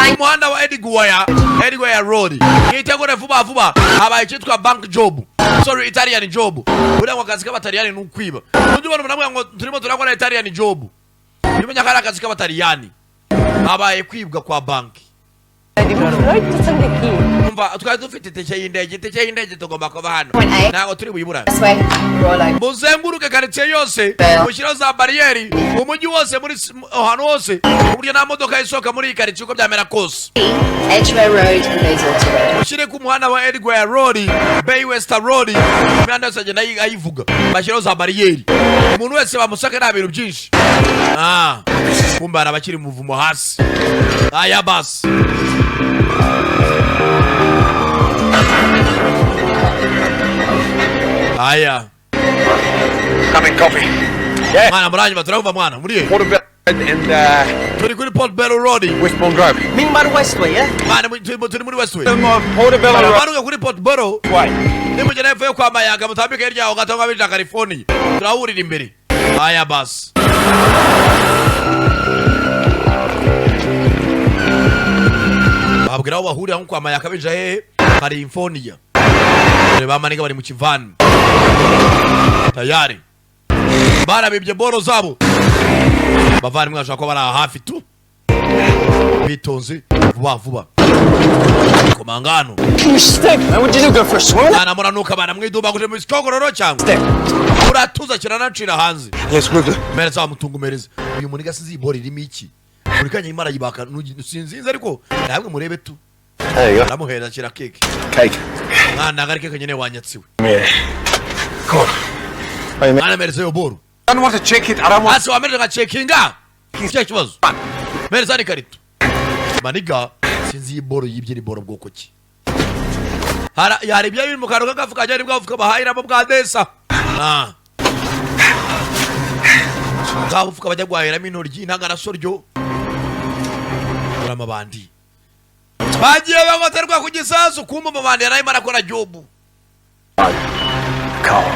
umuhanda wa Edgware Road yitegure vuba vuba abaye cyitwa Bank Job, sorry Italian Job. Uri ngo akazi k'abataliyani n'ukwiba undi bano namwe ngo turimo turakora Italian Job, nimenya kara akazi k'abataliyani abaye kwibwa kwa banki. Umva twari dufite iteke y'indege tugomba kuba hano ntago turi buyibura. Muzenguruke quartier yose mushyiraho za barriere umujyi wose muri ahantu hose uburyo nta modoka isohoka muri quartier uko byamera kose. Edgware Road and Bayswater Road. Mushyire ku muhanda wa Edgware Road, Bayswater Road, imihanda yose agenda ayivuga bashyiraho za barriere. Umuntu wese bamusaka nta bintu byinshi. Kumba abakiri muvumo hasi. Aya basi. Aya. Coming copy. Yeah. Mwana muranje baturavuva mwana muriye. Portobello and Turi kuri Portobello Road. Westbourne Drive. Mingmar Westway, yeah? Mwana turi muri Westway. Portobello Road. Baruka kuri Portobello. Way. Nimujye nafe yo kwa Mayaga mutambike hirya aho gatonga bija California. Turahurira imbere. Aya basi. Babwira aho bahurira nko kwa Mayaga bija he California. Reba maniga bari mu kivani. Tayari. Barabibye boro zabo. Bavani mwashaka ko bari hafi tu. Bitonze vuba vuba. Komangano. Stick, man, what did you go for a swim? Ana muranuka bana mwidumba kuje mu sikogororo cyangwa. Stick. Uratuza kirana ncira hanze. Yes, we're good. Mereza mutungumereza. Uyu muniga sizi ibori irimo iki. Muri kanya imara yibaka sinzinze ariko namwe murebe tu. There you go. Namuhera kira cake. Cake. Mwana ngarike kanyene wanyatsiwe. Yeah. Come on. Wait a minute. Ana mereza yo boro. I don't want to check it. I don't want. Ase wamereza ka checkinga. Kike kibazo. Mereza ni karito. Maniga sinzi iboro yibye ni boro bwoko ki. Yari ibyo biri mu kantu k'agafuka cyari bwavuka bahayira mu bwadesa. Gafuka bajya gwahira minori intangana soryo. Uramabandi. Bagiye bagoterwa ku gisasu kumba mabandi nayo marakora jobu. Call.